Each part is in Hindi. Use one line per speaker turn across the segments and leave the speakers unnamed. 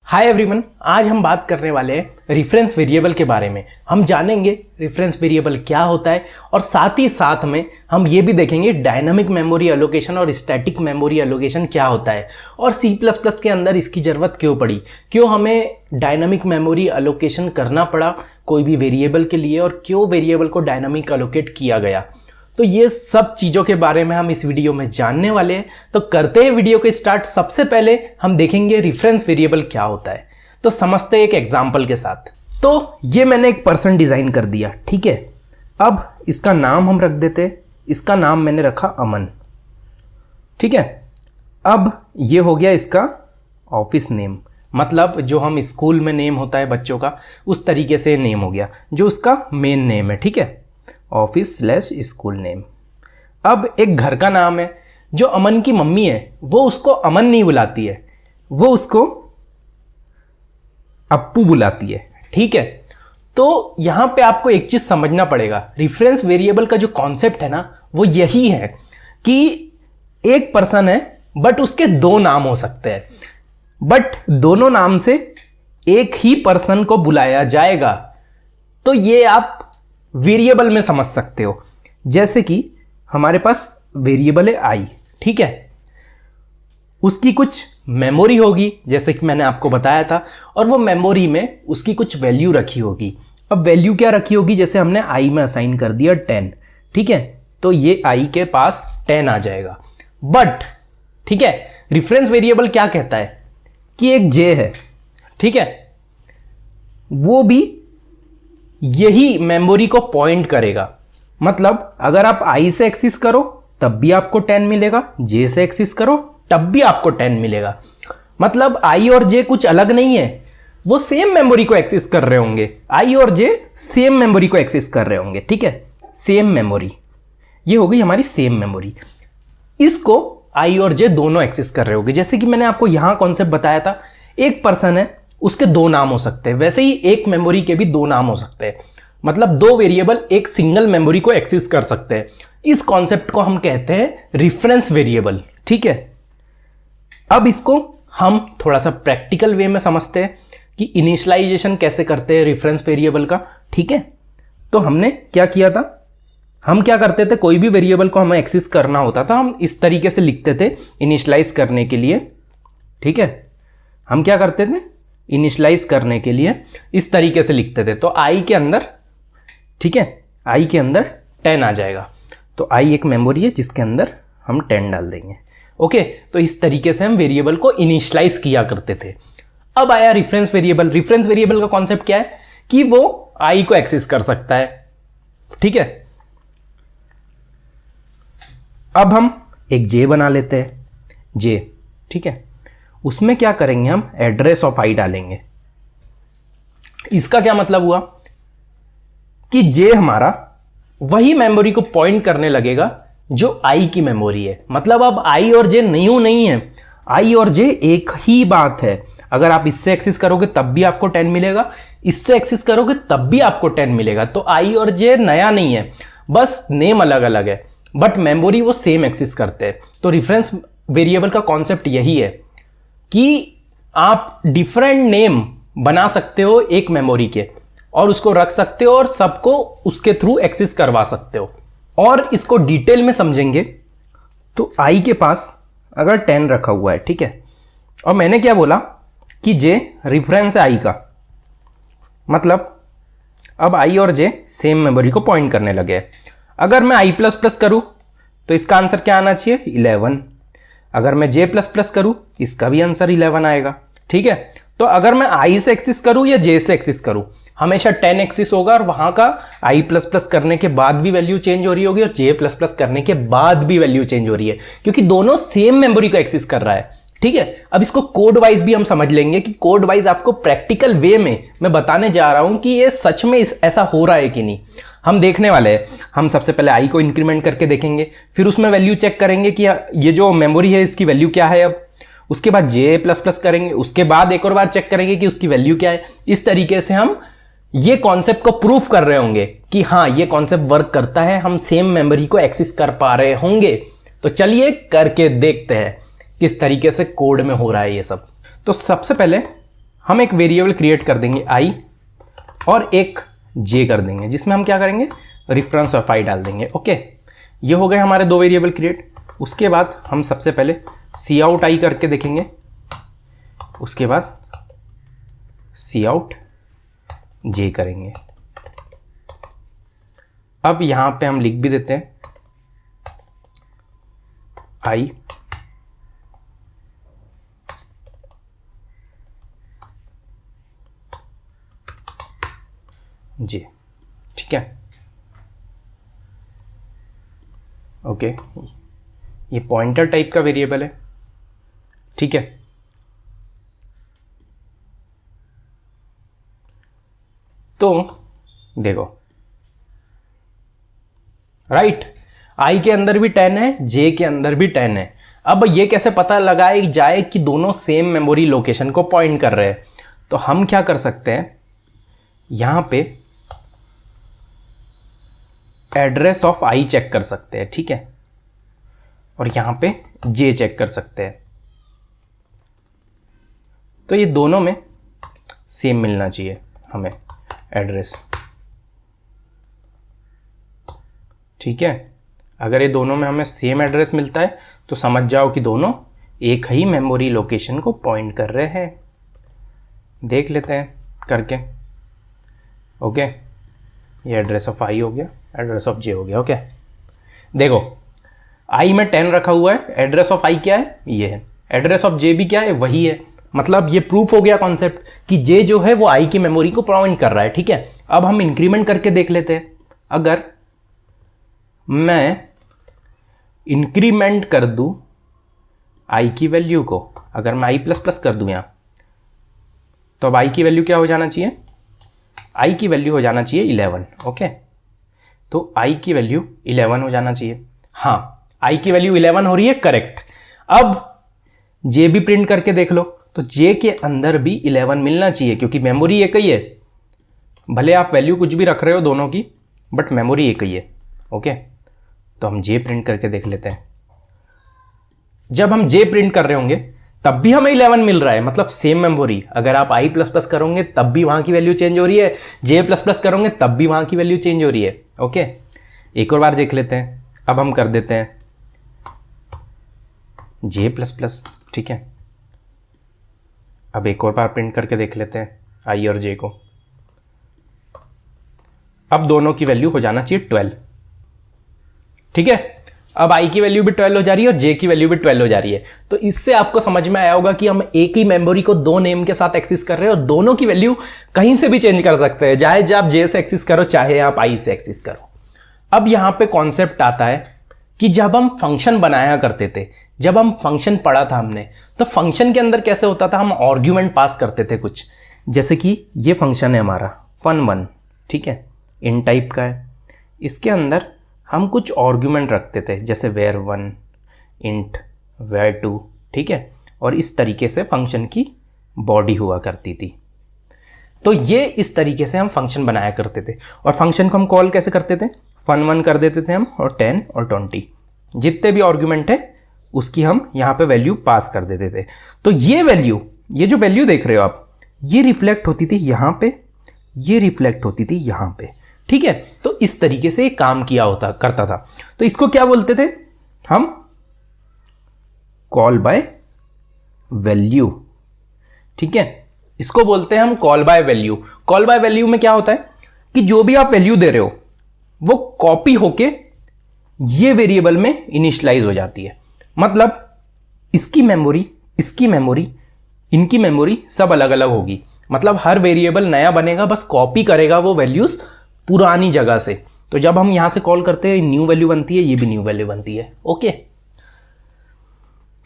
हाय एवरीवन, आज हम बात करने वाले हैं रेफरेंस वेरिएबल के बारे में। हम जानेंगे रेफरेंस वेरिएबल क्या होता है और साथ ही साथ में हम ये भी देखेंगे डायनामिक मेमोरी एलोकेशन और स्टैटिक मेमोरी एलोकेशन क्या होता है और C++ के अंदर इसकी ज़रूरत क्यों पड़ी, क्यों हमें डायनामिक मेमोरी एलोकेशन करना पड़ा कोई भी वेरिएबल के लिए और क्यों वेरिएबल को डायनामिक एलोकेट किया गया। तो ये सब चीज़ों के बारे में हम इस वीडियो में जानने वाले हैं। तो करते हैं वीडियो को स्टार्ट। सबसे पहले हम देखेंगे रेफरेंस वेरिएबल क्या होता है। तो समझते हैं एक एग्जांपल के साथ। तो ये मैंने एक पर्सन डिज़ाइन कर दिया, ठीक है। अब इसका नाम हम रख देते हैं। इसका नाम मैंने रखा अमन, ठीक है। अब ये हो गया इसका ऑफिस नेम, मतलब जो हम स्कूल में नेम होता है बच्चों का उस तरीके से नेम हो गया, जो उसका मेन नेम है, ठीक है, ऑफिस/स्कूल नेम। अब एक घर का नाम है। जो अमन की मम्मी है वो उसको अमन नहीं बुलाती है, वो उसको अप्पू बुलाती है, ठीक है। तो यहां पे आपको एक चीज समझना पड़ेगा, रेफरेंस वेरिएबल का जो कॉन्सेप्ट है ना वो यही है कि एक पर्सन है बट उसके दो नाम हो सकते हैं, बट दोनों नाम से एक ही पर्सन को बुलाया जाएगा। तो ये आप वेरिएबल में समझ सकते हो। जैसे कि हमारे पास वेरिएबल है आई, ठीक है, उसकी कुछ मेमोरी होगी जैसे कि मैंने आपको बताया था, और वो मेमोरी में उसकी कुछ वैल्यू रखी होगी। अब वैल्यू क्या रखी होगी, जैसे हमने आई में असाइन कर दिया 10, ठीक है, तो ये आई के पास 10 आ जाएगा। बट ठीक है, रेफरेंस वेरिएबल क्या कहता है कि एक जे है, ठीक है, वो भी यही मेमोरी को पॉइंट करेगा। मतलब अगर आप आई से एक्सेस करो तब भी आपको 10 मिलेगा, जे से एक्सेस करो तब भी आपको 10 मिलेगा। मतलब आई और जे कुछ अलग नहीं है, वो सेम मेमोरी को एक्सेस कर रहे होंगे। आई और जे सेम मेमोरी को एक्सेस कर रहे होंगे, ठीक है, सेम मेमोरी। ये हो गई हमारी सेम मेमोरी। इसको आई और जे दोनों एक्सेस कर रहे होंगे। जैसे कि मैंने आपको यहां कॉन्सेप्ट बताया था, एक पर्सन है उसके दो नाम हो सकते हैं, वैसे ही एक मेमोरी के भी दो नाम हो सकते हैं। मतलब दो वेरिएबल एक सिंगल मेमोरी को एक्सेस कर सकते हैं। इस कॉन्सेप्ट को हम कहते हैं रेफरेंस वेरिएबल, ठीक है। अब इसको हम थोड़ा सा प्रैक्टिकल वे में समझते हैं कि इनिशियलाइजेशन कैसे करते हैं रेफरेंस वेरिएबल का, ठीक है। तो हमने क्या किया था, हम क्या करते थे, कोई भी वेरिएबल को हमें एक्सेस करना होता था, हम इस तरीके से लिखते थे इनिशियलाइज करने के लिए, ठीक है। हम क्या करते थे, इनिशियलाइज करने के लिए इस तरीके से लिखते थे। तो आई के अंदर, ठीक है, आई के अंदर 10 आ जाएगा। तो आई एक मेमोरी है जिसके अंदर हम 10 डाल देंगे, ओके। तो इस तरीके से हम वेरिएबल को इनिशियलाइज किया करते थे। अब आया रेफरेंस वेरिएबल। रेफरेंस वेरिएबल का कॉन्सेप्ट क्या है कि वो आई को एक्सेस कर सकता है, ठीक है। अब हम एक जे बना लेते हैं, जे, ठीक है। उसमें क्या करेंगे, हम एड्रेस ऑफ आई डालेंगे। इसका क्या मतलब हुआ कि जे हमारा वही मेमोरी को पॉइंट करने लगेगा जो आई की मेमोरी है। मतलब अब आई और जे न्यू नहीं है, आई और जे एक ही बात है। अगर आप इससे एक्सेस करोगे तब भी आपको 10 मिलेगा, इससे एक्सेस करोगे तब भी आपको 10 मिलेगा। तो आई और जे नया नहीं है, बस नेम अलग अलग है, बट मेमोरी वो सेम एक्सेस करते हैं। तो रेफरेंस वेरिएबल का कॉन्सेप्ट यही है कि आप डिफरेंट नेम बना सकते हो एक मेमोरी के और उसको रख सकते हो और सबको उसके थ्रू एक्सेस करवा सकते हो। और इसको डिटेल में समझेंगे तो आई के पास अगर 10 रखा हुआ है, ठीक है, और मैंने क्या बोला कि जे रेफरेंस है आई का, मतलब अब आई और जे सेम मेमोरी को पॉइंट करने लगे। अगर मैं आई प्लस प्लस करूं तो इसका आंसर क्या आना चाहिए, 11। अगर मैं जे प्लस प्लस करूं इसका भी आंसर 11 आएगा, ठीक है। तो अगर मैं आई से एक्सेस करूं या जे से एक्सेस करूं, हमेशा 10 एक्सेस होगा और वहां का आई प्लस प्लस करने के बाद भी वैल्यू चेंज हो रही होगी और जे प्लस प्लस करने के बाद भी वैल्यू चेंज हो रही है, क्योंकि दोनों सेम मेमोरी को एक्सेस कर रहा है, ठीक है। अब इसको कोड वाइज भी हम समझ लेंगे कि कोड वाइज आपको प्रैक्टिकल वे में मैं बताने जा रहा हूं कि ये सच में ऐसा हो रहा है कि नहीं। हम देखने वाले हैं। हम सबसे पहले आई को इंक्रीमेंट करके देखेंगे, फिर उसमें वैल्यू चेक करेंगे कि ये जो मेमोरी है इसकी वैल्यू क्या है। अब उसके बाद जे प्लस प्लस करेंगे, उसके बाद एक और बार चेक करेंगे कि उसकी वैल्यू क्या है। इस तरीके से हम ये कॉन्सेप्ट को प्रूफ कर रहे होंगे कि हाँ ये कॉन्सेप्ट वर्क करता है, हम सेम मेमोरी को एक्सेस कर पा रहे होंगे। तो चलिए करके देखते हैं किस तरीके से कोड में हो रहा है ये सब। तो सबसे पहले हम एक वेरिएबल क्रिएट कर देंगे i और एक j कर देंगे, जिसमें हम क्या करेंगे, रेफरेंस ऑफ i डाल देंगे। ओके, ये हो गए हमारे दो वेरिएबल क्रिएट। उसके बाद हम सबसे पहले सी आउट i करके देखेंगे, उसके बाद सी आउट j करेंगे। अब यहां पे हम लिख भी देते हैं i j, ठीक है। ओके, ये पॉइंटर टाइप का वेरिएबल है, ठीक है। तो देखो, राइट, i के अंदर भी 10 है, j के अंदर भी 10 है। अब ये कैसे पता लगाया जाए कि दोनों सेम मेमोरी लोकेशन को पॉइंट कर रहे हैं? तो हम क्या कर सकते हैं, यहां पे एड्रेस ऑफ i चेक कर सकते हैं, ठीक है, और यहां पे j चेक कर सकते हैं। तो ये दोनों में सेम मिलना चाहिए हमें एड्रेस, ठीक है। अगर ये दोनों में हमें सेम एड्रेस मिलता है तो समझ जाओ कि दोनों एक ही मेमोरी लोकेशन को पॉइंट कर रहे हैं। देख लेते हैं करके। ओके, ये एड्रेस ऑफ i हो गया, एड्रेस ऑफ j हो गया। ओके, देखो i में 10 रखा हुआ है, एड्रेस ऑफ i क्या है, ये है, एड्रेस ऑफ j भी क्या है, वही है। मतलब ये प्रूफ हो गया कॉन्सेप्ट कि j जो है वो i की मेमोरी को पॉइंट कर रहा है, ठीक है। अब हम इंक्रीमेंट करके देख लेते हैं। अगर मैं इंक्रीमेंट कर दूं i की वैल्यू को, अगर मैं i प्लस प्लस कर दूं यहां, तो अब i की वैल्यू क्या हो जाना चाहिए, i की वैल्यू हो जाना चाहिए 11। ओके, तो i की वैल्यू 11 हो जाना चाहिए। हाँ, i की वैल्यू 11 हो रही है, करेक्ट। अब j भी प्रिंट करके देख लो, तो j के अंदर भी 11 मिलना चाहिए, क्योंकि मेमोरी एक ही है। भले आप वैल्यू कुछ भी रख रहे हो दोनों की, बट मेमोरी एक ही है। ओके, तो हम j प्रिंट करके देख लेते हैं। जब हम j प्रिंट कर रहे होंगे तब भी हमें 11 मिल रहा है, मतलब सेम मेमोरी। अगर आप i प्लस प्लस करोगे तब भी वहां की वैल्यू चेंज हो रही है, j प्लस प्लस करोगे तब भी वहां की वैल्यू चेंज हो रही है। ओके, एक और बार देख लेते हैं। अब हम कर देते हैं j प्लस प्लस, ठीक है। अब एक और बार प्रिंट करके देख लेते हैं i और j को। अब दोनों की वैल्यू हो जाना चाहिए 12, ठीक है। अब i की वैल्यू भी 12 हो जा रही है और j की वैल्यू भी 12 हो जा रही है। तो इससे आपको समझ में आया होगा कि हम एक ही मेमोरी को दो नेम के साथ एक्सेस कर रहे हैं और दोनों की वैल्यू कहीं से भी चेंज कर सकते हैं, चाहे आप j से एक्सेस करो चाहे आप i से एक्सेस करो। अब यहां पे कॉन्सेप्ट आता है कि जब हम फंक्शन बनाया करते थे, जब हम फंक्शन पढ़ा था हमने, तो फंक्शन के अंदर कैसे होता था, हम आर्ग्यूमेंट पास करते थे कुछ। जैसे कि ये फंक्शन है हमारा fun1, ठीक है, इन टाइप का है। इसके अंदर हम कुछ आर्ग्यूमेंट रखते थे, जैसे var1, int, var2, ठीक है। और इस तरीके से फंक्शन की बॉडी हुआ करती थी। तो ये इस तरीके से हम फंक्शन बनाया करते थे। और फंक्शन को हम कॉल कैसे करते थे, fun1 कर देते थे हम, और 10 और 20 जितने भी आर्ग्यूमेंट है उसकी हम यहाँ पे वैल्यू पास कर देते थे। तो ये वैल्यू, ये जो वैल्यू देख रहे हो आप, ये रिफ्लेक्ट होती थी यहाँ पे, ये रिफ्लेक्ट होती थी यहाँ पे, ठीक है। तो इस तरीके से काम किया होता करता था। तो इसको क्या बोलते थे हम, कॉल बाय वैल्यू, ठीक है। इसको बोलते हैं हम call by value. Call by value में क्या होता है कि जो भी आप वैल्यू दे रहे हो वो कॉपी होके ये वेरिएबल में इनिशियलाइज हो जाती है। मतलब इसकी मेमोरी, इसकी मेमोरी, इनकी मेमोरी सब अलग अलग होगी। मतलब हर वेरिएबल नया बनेगा, बस कॉपी करेगा वो वैल्यूज पुरानी जगह से। तो जब हम यहां से कॉल करते हैं न्यू वैल्यू बनती है, ये भी न्यू वैल्यू बनती है। ओके,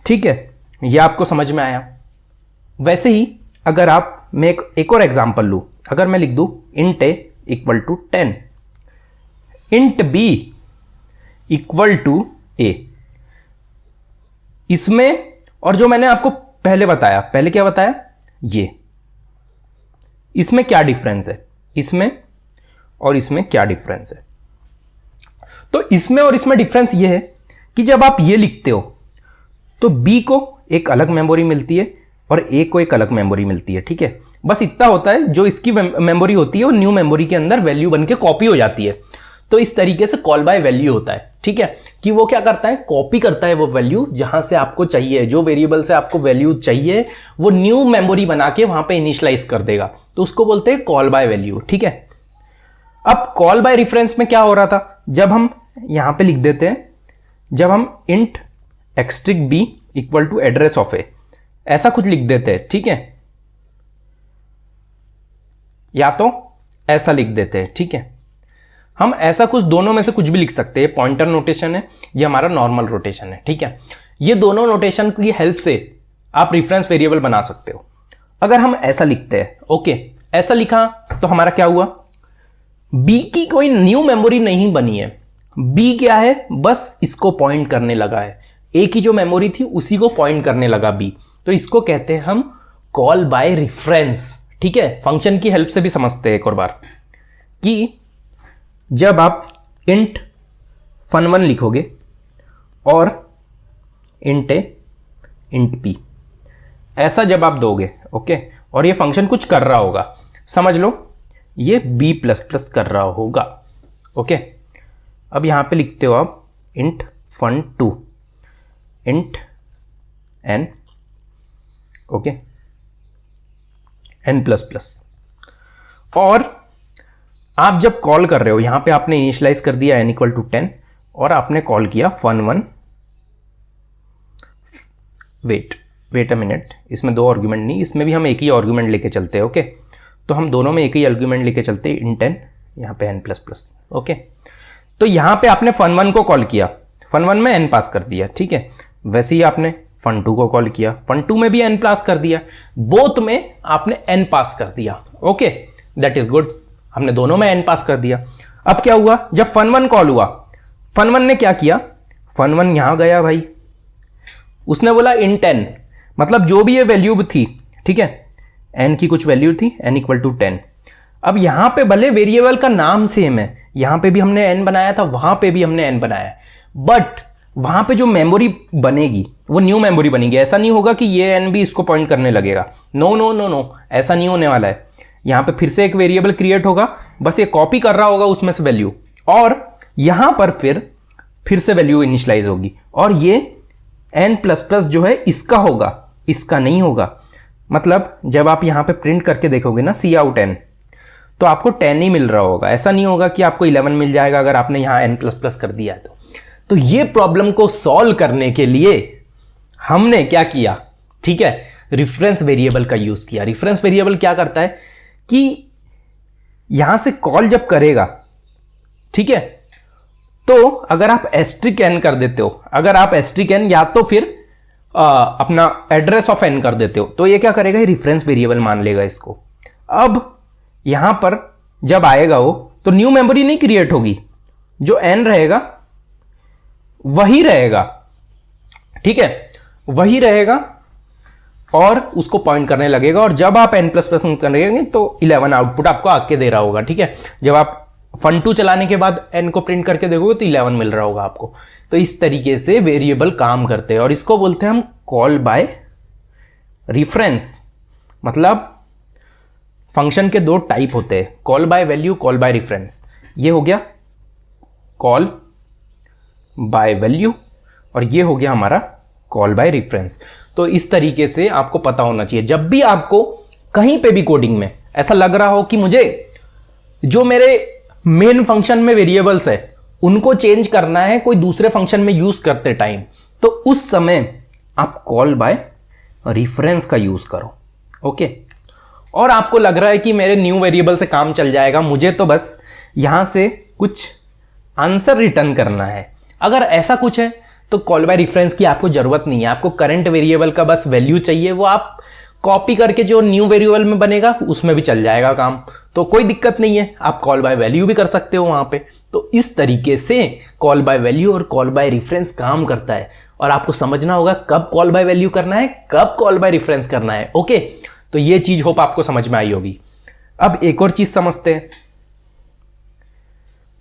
ठीक है, ये आपको समझ में आया। वैसे ही अगर आप, मैं एक और एग्जांपल लूं, अगर मैं लिख दूं int a equal to 10, int b equal to a, इसमें और जो मैंने आपको पहले बताया, पहले क्या बताया, ये, इसमें क्या डिफरेंस है, इसमें और इसमें क्या डिफरेंस है। तो इसमें और इसमें डिफरेंस ये है कि जब आप ये लिखते हो तो b को एक अलग मेमोरी मिलती है और a को एक अलग मेमोरी मिलती है, ठीक है। बस इतना होता है, जो इसकी मेमोरी होती है वो न्यू मेमोरी के अंदर वैल्यू बन के कॉपी हो जाती है। तो इस तरीके से कॉल बाय वैल्यू होता है, ठीक है, कि वो क्या करता है, कॉपी करता है वो वैल्यू जहां से आपको चाहिए, जो वेरिएबल से आपको वैल्यू चाहिए वो न्यू मेमोरी बना के वहां पे इनिशियलाइज कर देगा, तो उसको बोलते हैं कॉल बाय वैल्यू, ठीक है। अब कॉल बाय रेफरेंस में क्या हो रहा था, जब हम यहां पे लिख देते हैं, जब हम int asterisk b equal to address of a, ऐसा कुछ लिख देते हैं, ठीक है, या तो ऐसा लिख देते हैं, ठीक है। हम ऐसा कुछ दोनों में से कुछ भी लिख सकते हैं, पॉइंटर नोटेशन है, ये हमारा नॉर्मल रोटेशन है, ठीक है। ये दोनों नोटेशन की हेल्प से आप रेफरेंस वेरिएबल बना सकते हो। अगर हम ऐसा लिखते हैं, ओके, ऐसा लिखा तो हमारा क्या हुआ, बी की कोई न्यू मेमोरी नहीं बनी है, बी क्या है, बस इसको पॉइंट करने लगा है, ए की जो मेमोरी थी उसी को पॉइंट करने लगा बी, तो इसको कहते हैं हम कॉल बाय रेफरेंस, ठीक है। फंक्शन की हेल्प से भी समझते हैं एक और बार, कि जब आप इंट fun1 लिखोगे और इंट ए इंट पी, ऐसा जब आप दोगे, ओके, और ये फंक्शन कुछ कर रहा होगा, समझ लो ये b प्लस प्लस कर रहा होगा, ओके। अब यहां पे लिखते हो आप int fun2 int n, okay, n plus plus, और आप जब कॉल कर रहे हो यहां पे आपने इनिशियलाइज कर दिया n इक्वल टू 10 और आपने कॉल किया fun1, वेट अ मिनट, इसमें दो आर्ग्यूमेंट नहीं, इसमें भी हम एक ही आर्ग्यूमेंट लेके चलते हैं, ओके। तो हम दोनों में एक ही आर्ग्यूमेंट लेके चलते हैं, इंट n, यहाँ पे n प्लस प्लस, ओके। तो यहाँ पे आपने fun1 को कॉल किया, fun1 में n पास कर दिया, ठीक है। वैसे ही आपने fun2 को कॉल किया, fun2 में भी n पास कर दिया, बोथ में आपने n पास कर दिया, ओके, दैट इज गुड, हमने दोनों में n पास कर दिया। अब क्या हुआ, जब fun1 कॉल हुआ, fun1 ने क्या किया, fun1 यहां गया भाई, उसने बोला इंट n, मतलब जो भी ये वैल्यू थी, ठीक है, n की कुछ वैल्यू थी, n इक्वल टू 10। अब यहां पे भले वेरिएबल का नाम सेम है, यहां पे भी हमने n बनाया था, वहां पे भी हमने n बनाया, बट वहां पे जो मेमोरी बनेगी वो न्यू मेमोरी बनेगी। ऐसा नहीं होगा कि ये n भी इसको पॉइंट करने लगेगा, नो नो नो नो, ऐसा नहीं होने वाला है। यहां पे फिर से एक वेरिएबल क्रिएट होगा, बस ये कॉपी कर रहा होगा उसमें से वैल्यू, और यहां पर फिर से वैल्यू इनिशियलाइज होगी, और ये n प्लस प्लस जो है इसका होगा, इसका नहीं होगा। मतलब जब आप यहां पे प्रिंट करके देखोगे ना सी आउट n, तो आपको 10 ही मिल रहा होगा, ऐसा नहीं होगा कि आपको 11 मिल जाएगा अगर आपने यहां n प्लस प्लस कर दिया है तो ये प्रॉब्लम को सॉल्व करने के लिए हमने क्या किया, ठीक है, रेफरेंस वेरिएबल का यूज किया। रेफरेंस वेरिएबल क्या करता है कि यहां से कॉल जब करेगा, ठीक है, तो अगर आप एस्ट्रिक n कर देते हो, अगर आप एस्ट्रिक n या तो फिर अपना एड्रेस ऑफ n कर देते हो, तो ये क्या करेगा, ये रेफरेंस वेरिएबल मान लेगा इसको। अब यहां पर जब आएगा वो, तो न्यू मेमोरी नहीं क्रिएट होगी, जो n रहेगा वही रहेगा, ठीक है, वही रहेगा और उसको पॉइंट करने लगेगा, और जब आप n प्लस प्लस करेंगे तो 11 आउटपुट आपको आके दे रहा होगा, ठीक है। जब आप fun2 चलाने के बाद n को प्रिंट करके देखोगे तो 11 मिल रहा होगा आपको। तो इस तरीके से वेरिएबल काम करते हैं, और इसको बोलते हैं हम कॉल बाय रेफरेंस। मतलब फंक्शन के दो टाइप होते हैं, call by value, call by reference. ये हो गया कॉल बाय वैल्यू और ये हो गया हमारा कॉल बाय रेफरेंस। तो इस तरीके से आपको पता होना चाहिए, जब भी आपको कहीं पे भी कोडिंग में ऐसा लग रहा हो कि मुझे जो मेरे मेन फंक्शन में वेरिएबल्स है उनको चेंज करना है कोई दूसरे फंक्शन में यूज करते टाइम, तो उस समय आप कॉल बाय रेफरेंस का यूज करो, ओके। और आपको लग रहा है कि मेरे न्यू वेरिएबल से काम चल जाएगा, मुझे तो बस यहां से कुछ आंसर रिटर्न करना है, अगर ऐसा कुछ है तो कॉल बाय रेफरेंस की आपको जरूरत नहीं है। आपको करंट वेरिएबल का बस वैल्यू चाहिए, वो आप कॉपी करके जो न्यू वेरिएबल में बनेगा उसमें भी चल जाएगा काम, तो कोई दिक्कत नहीं है। आप कॉल बाय वैल्यू भी कर सकते हो वहां पे। तो इस तरीके से कॉल बाय वैल्यू और कॉल बाय रेफरेंस काम करता है, और आपको समझना होगा कब कॉल बाय वैल्यू करना है, कब कॉल बाय रेफरेंस करना है, ओके। तो ये चीज होप आपको समझ में आई होगी। अब एक और चीज समझते हैं।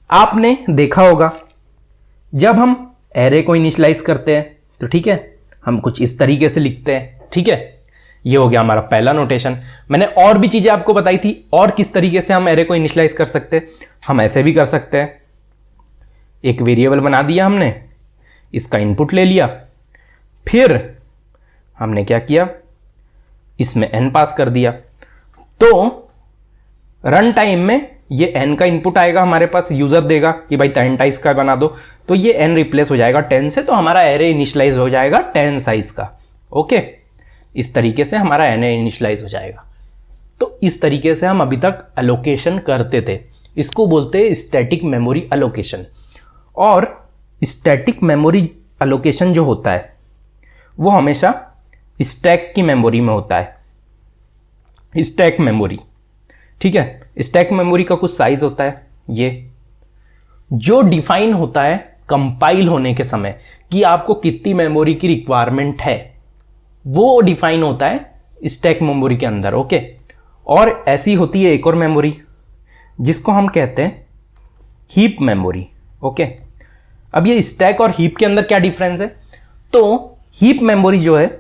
आपने देखा होगा जब हम एरे को इनिशियलाइज करते हैं तो ठीक है, हम कुछ इस तरीके से लिखते हैं, ठीक है। ये हो गया हमारा पहला नोटेशन। मैंने और भी चीजें आपको बताई थी, और किस तरीके से हम एरे को इनिशियलाइज कर सकते हैं। हम ऐसे भी कर सकते हैं, एक वेरिएबल बना दिया हमने, इसका इनपुट ले लिया, फिर हमने क्या किया, इसमें n पास कर दिया। तो रन टाइम में ये n का इनपुट आएगा हमारे पास, यूजर देगा कि भाई 10 टाइज का बना दो, तो ये n रिप्लेस हो जाएगा 10 से, तो हमारा एरे इनिशियलाइज हो जाएगा 10 साइज का। ओके, इस तरीके से हमारा एरे इनिशियलाइज हो जाएगा। तो इस तरीके से हम अभी तक एलोकेशन करते थे, इसको बोलते हैं स्टैटिक मेमोरी एलोकेशन। और स्टैटिक मेमोरी एलोकेशन जो होता है वो हमेशा स्टैक की मेमोरी में होता है, स्टैक मेमोरी। ठीक है, स्टैक मेमोरी का कुछ साइज होता है, ये जो डिफाइन होता है कंपाइल होने के समय कि आपको कितनी मेमोरी की रिक्वायरमेंट है, वो डिफाइन होता है स्टैक मेमोरी के अंदर। ओके, और ऐसी होती है एक और मेमोरी जिसको हम कहते हैं हीप मेमोरी। ओके, अब ये स्टैक और हीप के अंदर क्या डिफरेंस है, तो हीप मेमोरी जो है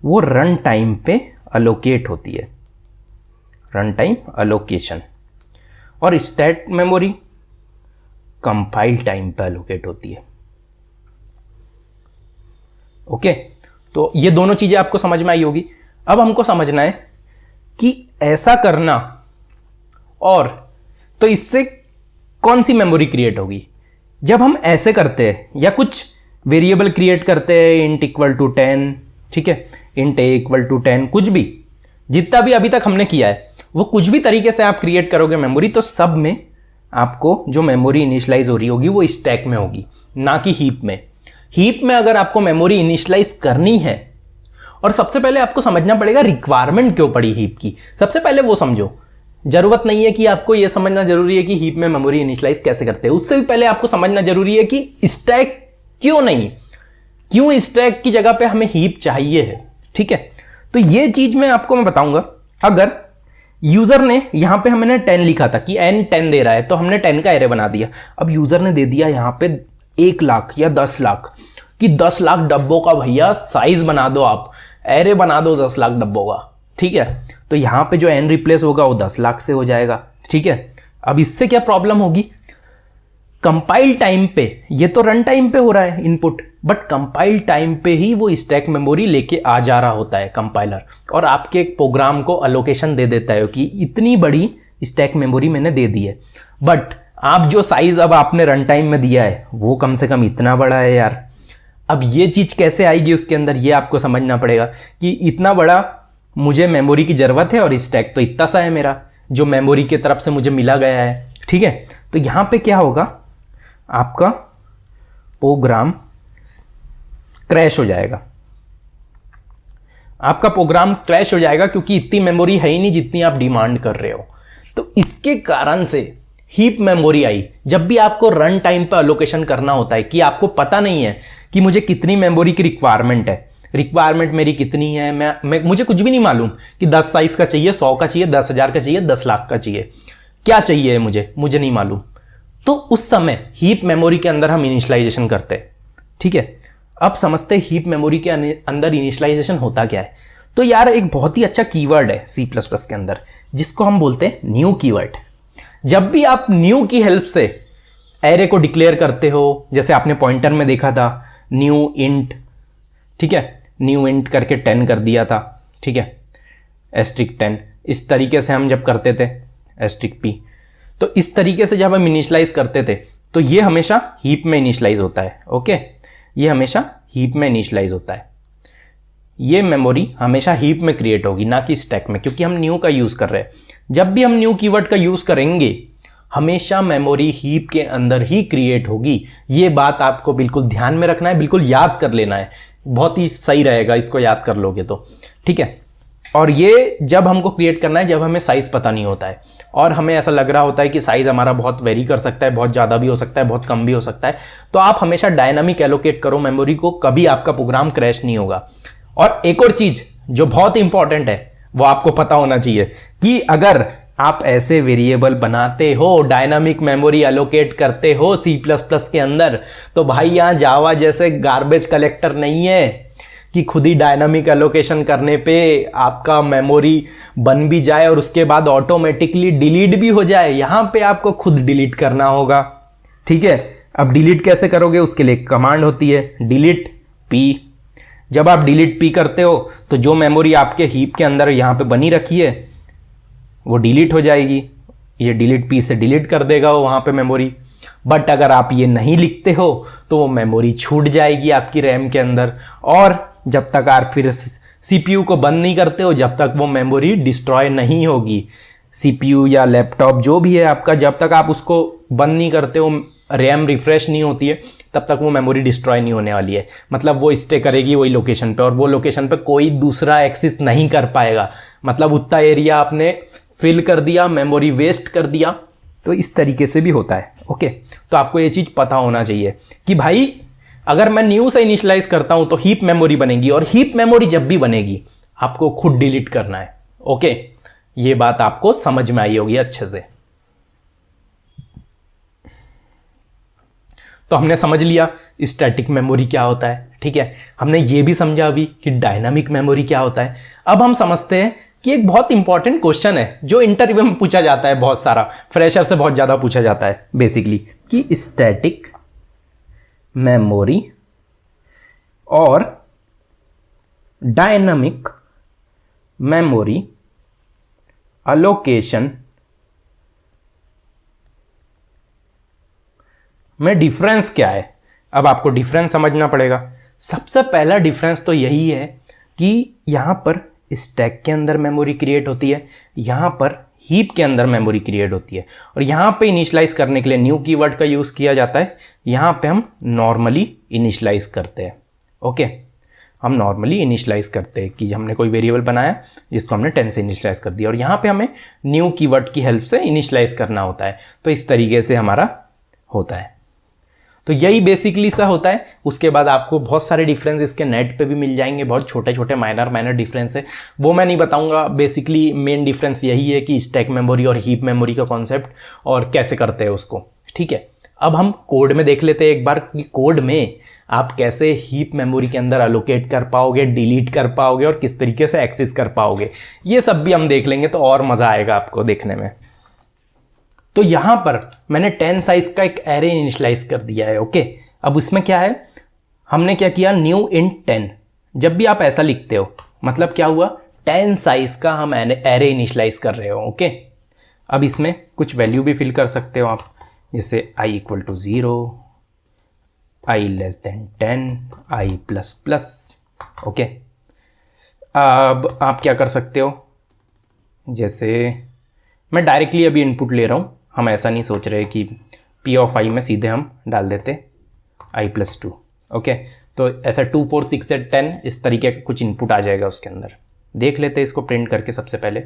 वो रन टाइम पे अलोकेट होती है, रन टाइम अलोकेशन, और स्टैक मेमोरी कंपाइल टाइम पे अलोकेट होती है। ओके, तो ये दोनों चीजें आपको समझ में आई होगी। अब हमको समझना है कि ऐसा करना और तो इससे कौन सी मेमोरी क्रिएट होगी। जब हम ऐसे करते हैं या कुछ वेरिएबल क्रिएट करते हैं, इंट इक्वल टू 10, ठीक है, इंट ए इक्वल टू 10, कुछ भी जितना भी अभी तक हमने किया है वो कुछ भी तरीके से आप क्रिएट करोगे मेमोरी, तो सब में आपको जो मेमोरी इनिशियलाइज हो रही होगी वो स्टैक में होगी, ना कि हीप में। हीप में अगर आपको मेमोरी इनिशियलाइज करनी है, और सबसे पहले आपको समझना पड़ेगा रिक्वायरमेंट क्यों पड़ी हीप की, सबसे पहले वो समझो। जरूरत नहीं है कि आपको यह समझना जरूरी है कि हीप में मेमोरी इनिशियलाइज कैसे करते हैं, उससे भी पहले आपको समझना जरूरी है कि स्टैक क्यों नहीं, क्यों स्टैक की जगह पे हमें हीप चाहिए है। ठीक है, तो ये चीज मैं आपको बताऊंगा। अगर यूजर ने यहां पे हमने 10 लिखा था कि n 10 दे रहा है, तो हमने 10 का एरे बना दिया। अब यूजर ने दे दिया यहां पे 1 लाख या 10 लाख कि 10 लाख डब्बों का भैया साइज बना दो, आप एरे बना दो 10 लाख डब्बों का। ठीक है, तो यहां पे जो n रिप्लेस होगा वो 10 लाख से हो जाएगा। ठीक है, अब इससे क्या प्रॉब्लम होगी, कंपाइल टाइम पे, ये तो रन टाइम पे हो रहा है इनपुट, बट कंपाइल टाइम पे ही वो स्टैक मेमोरी लेके आ जा रहा होता है कंपाइलर, और आपके एक प्रोग्राम को अलोकेशन दे देता है कि इतनी बड़ी स्टैक मेमोरी मैंने दे दी है, बट आप जो साइज अब आपने रन टाइम में दिया है वो कम से कम इतना बड़ा है यार। अब ये चीज कैसे आएगी उसके अंदर, ये आपको समझना पड़ेगा कि इतना बड़ा मुझे मेमोरी की जरूरत है और स्टैक तो इतना सा है मेरा जो मेमोरी की तरफ से मुझे मिला गया है। ठीक है, तो यहां पे क्या होगा, आपका प्रोग्राम क्रैश हो जाएगा, आपका प्रोग्राम क्रैश हो जाएगा क्योंकि इतनी मेमोरी है ही नहीं जितनी आप डिमांड कर रहे हो। तो इसके कारण से हीप मेमोरी आई। जब भी आपको रन टाइम पर अलोकेशन करना होता है कि आपको पता नहीं है कि मुझे कितनी मेमोरी की रिक्वायरमेंट है, रिक्वायरमेंट मेरी कितनी है, मुझे कुछ भी नहीं मालूम कि 10 साइज का चाहिए, 100 का चाहिए, 10,000 का चाहिए, 10 लाख का चाहिए, क्या चाहिए मुझे नहीं मालूम। तो उस समय हीप मेमोरी के अंदर हम इनिशियलाइजेशन करते हैं। ठीक है, अब समझते हैं हीप मेमोरी के अंदर इनिशियलाइजेशन होता क्या है। तो यार एक बहुत ही अच्छा कीवर्ड है C++ के अंदर जिसको हम बोलते हैं न्यू कीवर्ड। जब भी आप न्यू की हेल्प से एरे को डिक्लेयर करते हो, जैसे आपने पॉइंटर में देखा था न्यू इंट, ठीक है, न्यू इंट करके 10 कर दिया था, ठीक है, *10, इस तरीके से हम जब करते थे *p, तो इस तरीके से जब हम इनिशियलाइज करते थे तो ये हमेशा हीप में इनिशियलाइज होता है। ओके, ये हमेशा हीप में इनिशियलाइज होता है। ये मेमोरी हमेशा हीप में क्रिएट होगी, ना कि स्टैक में, क्योंकि हम न्यू का यूज कर रहे हैं। जब भी हम न्यू कीवर्ड का यूज करेंगे हमेशा मेमोरी हीप के अंदर ही क्रिएट होगी। ये बात आपको बिल्कुल ध्यान में रखना है, बिल्कुल याद कर लेना है, बहुत ही सही रहेगा इसको याद कर लोगे तो। ठीक है, और ये जब हमको क्रिएट करना है जब हमें साइज पता नहीं होता है और हमें ऐसा लग रहा होता है कि साइज हमारा बहुत वेरी कर सकता है, बहुत ज़्यादा भी हो सकता है, बहुत कम भी हो सकता है, तो आप हमेशा डायनामिक एलोकेट करो मेमोरी को, कभी आपका प्रोग्राम क्रैश नहीं होगा। और एक और चीज जो बहुत इंपॉर्टेंट है वो आपको पता होना चाहिए कि अगर आप ऐसे वेरिएबल बनाते हो, डायनामिक मेमोरी एलोकेट करते हो C++ के अंदर, तो भाई यहाँ जावा जैसे गार्बेज कलेक्टर नहीं है। कि खुद ही डायनामिक एलोकेशन करने पे आपका मेमोरी बन भी जाए और उसके बाद ऑटोमेटिकली डिलीट भी हो जाए। यहाँ पे आपको खुद डिलीट करना होगा, ठीक है। अब डिलीट कैसे करोगे, उसके लिए कमांड होती है डिलीट पी। जब आप डिलीट पी करते हो तो जो मेमोरी आपके हीप के अंदर यहाँ पे बनी रखी है वो डिलीट हो जाएगी। ये डिलीट पी से डिलीट कर देगा वो वहाँ पे मेमोरी। बट अगर आप ये नहीं लिखते हो तो वो मेमोरी छूट जाएगी आपकी रैम के अंदर, और जब तक आप फिर सीपीयू को बंद नहीं करते हो जब तक वो मेमोरी डिस्ट्रॉय नहीं होगी। सीपीयू या लैपटॉप जो भी है आपका, जब तक आप उसको बंद नहीं करते हो, रैम रिफ्रेश नहीं होती है, तब तक वो मेमोरी डिस्ट्रॉय नहीं होने वाली है। मतलब वो स्टे करेगी वही लोकेशन पे, और वो लोकेशन पे कोई दूसरा एक्सेस नहीं कर पाएगा। मतलब उतना एरिया आपने फिल कर दिया, मेमोरी वेस्ट कर दिया। तो इस तरीके से भी होता है, ओके। तो आपको ये चीज़ पता होना चाहिए कि भाई अगर मैं न्यू से इनिशियलाइज करता हूं तो हीप मेमोरी बनेगी, और हीप मेमोरी जब भी बनेगी आपको खुद डिलीट करना है, ओके। ये बात आपको समझ में आई होगी अच्छे से। तो हमने समझ लिया स्टैटिक मेमोरी क्या होता है, ठीक है। हमने ये भी समझा अभी कि डायनामिक मेमोरी क्या होता है। अब हम समझते हैं कि एक बहुत इंपॉर्टेंट क्वेश्चन है जो इंटरव्यू में पूछा जाता है, बहुत सारा फ्रेशर से बहुत ज़्यादा पूछा जाता है बेसिकली, कि स्टैटिक मेमोरी और डायनामिक मेमोरी अलोकेशन में डिफरेंस क्या है। अब आपको डिफरेंस समझना पड़ेगा। सबसे पहला डिफरेंस तो यही है कि यहां पर स्टैक के अंदर मेमोरी क्रिएट होती है, यहां पर हीप के अंदर मेमोरी क्रिएट होती है, और यहां पे इनिशियलाइज करने के लिए न्यू कीवर्ड का यूज किया जाता है। यहां पे हम नॉर्मली इनिशियलाइज करते हैं, ओके। हम नॉर्मली इनिशियलाइज करते हैं कि हमने कोई वेरिएबल बनाया जिसको हमने 10 से इनिशियलाइज कर दिया, और यहां पे हमें न्यू कीवर्ड की हेल्प से इनिशियलाइज करना होता है। तो इस तरीके से हमारा होता है। तो यही बेसिकली सा होता है। उसके बाद आपको बहुत सारे डिफरेंस इसके नेट पे भी मिल जाएंगे, बहुत छोटे छोटे माइनर डिफरेंस है, वो मैं नहीं बताऊंगा। बेसिकली मेन डिफरेंस यही है कि स्टैक मेमोरी और हीप मेमोरी का कॉन्सेप्ट और कैसे करते हैं उसको, ठीक है। अब हम कोड में देख लेते हैं एक बार कि कोड में आप कैसे हीप मेमोरी के अंदर अलोकेट कर पाओगे, डिलीट कर पाओगे और किस तरीके से एक्सेस कर पाओगे। ये सब भी हम देख लेंगे तो और मज़ा आएगा आपको देखने में। तो यहां पर मैंने 10 साइज का एक एरे इनिशियलाइज कर दिया है, ओके। अब उसमें क्या है, हमने क्या किया, न्यू इंट 10। जब भी आप ऐसा लिखते हो मतलब क्या हुआ, 10 साइज का हम एरे इनिशियलाइज कर रहे हो, ओके। अब इसमें कुछ वैल्यू भी फिल कर सकते हो आप, जैसे i = 0, i <10, i++, ओके। अब आप क्या कर सकते हो, जैसे मैं डायरेक्टली अभी इनपुट ले रहा हूँ, हम ऐसा नहीं सोच रहे कि p ऑफ i में सीधे हम डाल देते i+2, ओके। तो ऐसा 2, 4, 6 से 10 इस तरीके का कुछ इनपुट आ जाएगा उसके अंदर। देख लेते हैं इसको प्रिंट करके। सबसे पहले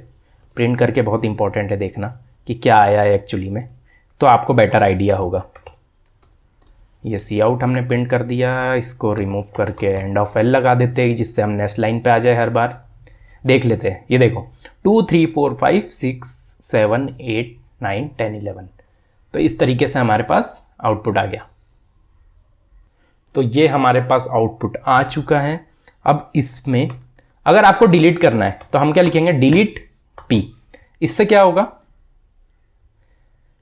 प्रिंट करके बहुत इंपॉर्टेंट है देखना कि क्या आया है एक्चुअली में, तो आपको बेटर आइडिया होगा। ये सी आउट हमने प्रिंट कर दिया, इसको रिमूव करके एंड ऑफ एल लगा देते हैं जिससे हम नेक्स्ट लाइन पे आ जाए हर बार। देख लेते हैं, ये देखो 2, 3, 4, 5, 6, 7, 8, 9, 10, 11। तो इस तरीके से हमारे पास आउटपुट आ गया। तो ये हमारे पास आउटपुट आ चुका है। अब इसमें अगर आपको डिलीट करना है तो हम क्या लिखेंगे, डिलीट पी। इससे क्या होगा,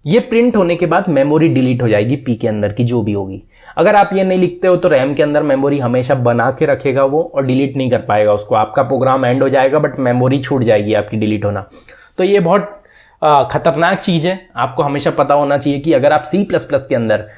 ये प्रिंट होने के बाद मेमोरी डिलीट हो जाएगी पी के अंदर की जो भी होगी। अगर आप ये नहीं लिखते हो तो रैम के अंदर मेमोरी हमेशा बना के रखेगा वो, और डिलीट नहीं कर पाएगा उसको। आपका प्रोग्राम एंड हो जाएगा बट मेमोरी छूट जाएगी आपकी डिलीट होना। तो ये बहुत खतरनाक चीज़ है। आपको हमेशा पता होना चाहिए कि अगर आप C++ के अंदर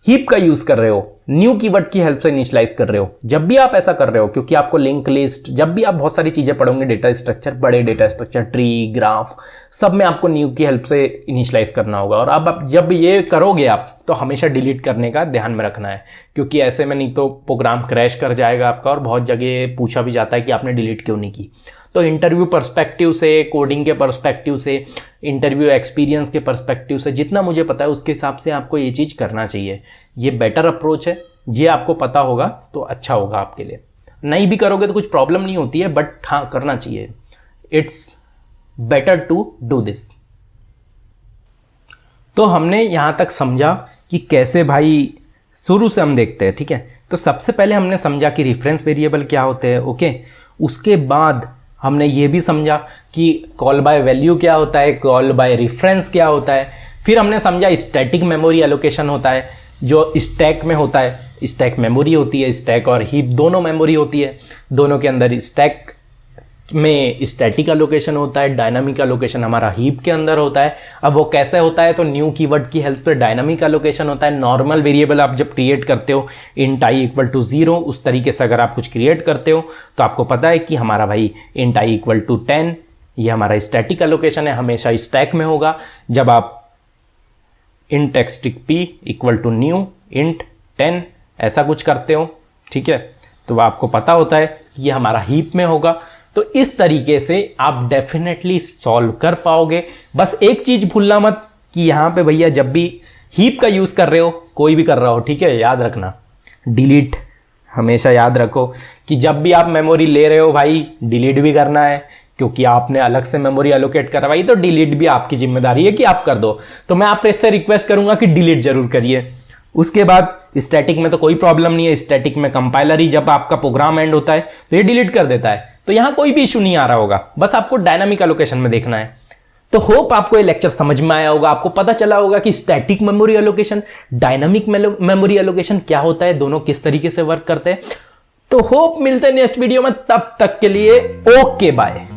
हीप का यूज कर रहे हो, न्यू कीवर्ड की हेल्प से इनिशियलाइज कर रहे हो, जब भी आप ऐसा कर रहे हो, क्योंकि आपको लिंक लिस्ट, जब भी आप बहुत सारी चीजें पढ़ोगे, डेटा स्ट्रक्चर, बड़े डेटा स्ट्रक्चर, ट्री, ग्राफ, सब में आपको न्यू की हेल्प से इनिशियलाइज करना होगा। और अब आप जब ये करोगे आप तो हमेशा डिलीट करने का ध्यान में रखना है, क्योंकि ऐसे में नहीं तो प्रोग्राम क्रैश कर जाएगा आपका। और बहुत जगह पूछा भी जाता है कि आपने डिलीट क्यों नहीं की। तो इंटरव्यू पर्सपेक्टिव से, कोडिंग के पर्सपेक्टिव से, इंटरव्यू एक्सपीरियंस के पर्सपेक्टिव से, जितना मुझे पता है उसके हिसाब से आपको ये चीज़ करना चाहिए। ये बेटर अप्रोच है, ये आपको पता होगा तो अच्छा होगा आपके लिए। नहीं भी करोगे तो कुछ प्रॉब्लम नहीं होती है, बट हाँ करना चाहिए। It's better to do this. तो हमने यहाँ तक समझा कि कैसे भाई शुरू से हम देखते हैं, ठीक है। तो सबसे पहले हमने समझा कि रेफरेंस वेरिएबल क्या होते हैं, ओके। उसके बाद हमने ये भी समझा कि कॉल बाय वैल्यू क्या होता है, कॉल बाय रेफरेंस क्या होता है। फिर हमने समझा स्टैटिक मेमोरी एलोकेशन होता है जो स्टैक में होता है, स्टैक मेमोरी होती है, स्टैक और हीप दोनों मेमोरी होती है, दोनों के अंदर स्टैक में स्टैटिक एलोकेशन होता है, डायनामिक एलोकेशन हमारा हीप के अंदर होता है। अब वो कैसे होता है, तो न्यू कीवर्ड की हेल्प से डायनामिक एलोकेशन होता है। नॉर्मल वेरिएबल आप जब क्रिएट करते हो इंट आई इक्वल टू 0, उस तरीके से अगर आप कुछ क्रिएट करते हो तो आपको पता है कि हमारा भाई इंट आई इक्वल टू 10, ये हमारा स्टैटिक एलोकेशन है, हमेशा स्टैक में होगा। जब आप इंट एक्सटिक p equal to new int 10 ऐसा कुछ करते हो, ठीक है, तो आपको पता होता है ये हमारा हीप में होगा। तो इस तरीके से आप डेफिनेटली सॉल्व कर पाओगे। बस एक चीज भूलना मत कि यहां पे भैया जब भी हीप का यूज कर रहे हो, कोई भी कर रहा हो, ठीक है, याद रखना डिलीट हमेशा याद रखो कि जब भी आप मेमोरी ले रहे हो भाई डिलीट भी करना है, क्योंकि आपने अलग से मेमोरी एलोकेट करवाई तो डिलीट भी आपकी जिम्मेदारी है कि आप कर दो। तो मैं आपसे रिक्वेस्ट करूंगा कि डिलीट जरूर करिए। उसके बाद स्टैटिक में तो कोई प्रॉब्लम नहीं है, स्टैटिक में कंपाइलर ही जब आपका प्रोग्राम एंड होता है तो ये डिलीट कर देता है, तो यहां कोई भी इशू नहीं आ रहा होगा। बस आपको डायनामिक एलोकेशन में देखना है। तो होप आपको ये लेक्चर समझ में आया होगा, आपको पता चला होगा कि static memory allocation, dynamic memory allocation क्या होता है, दोनों किस तरीके से वर्क करते हैं। तो होप मिलते हैं नेक्स्ट वीडियो में, तब तक के लिए ओके बाय।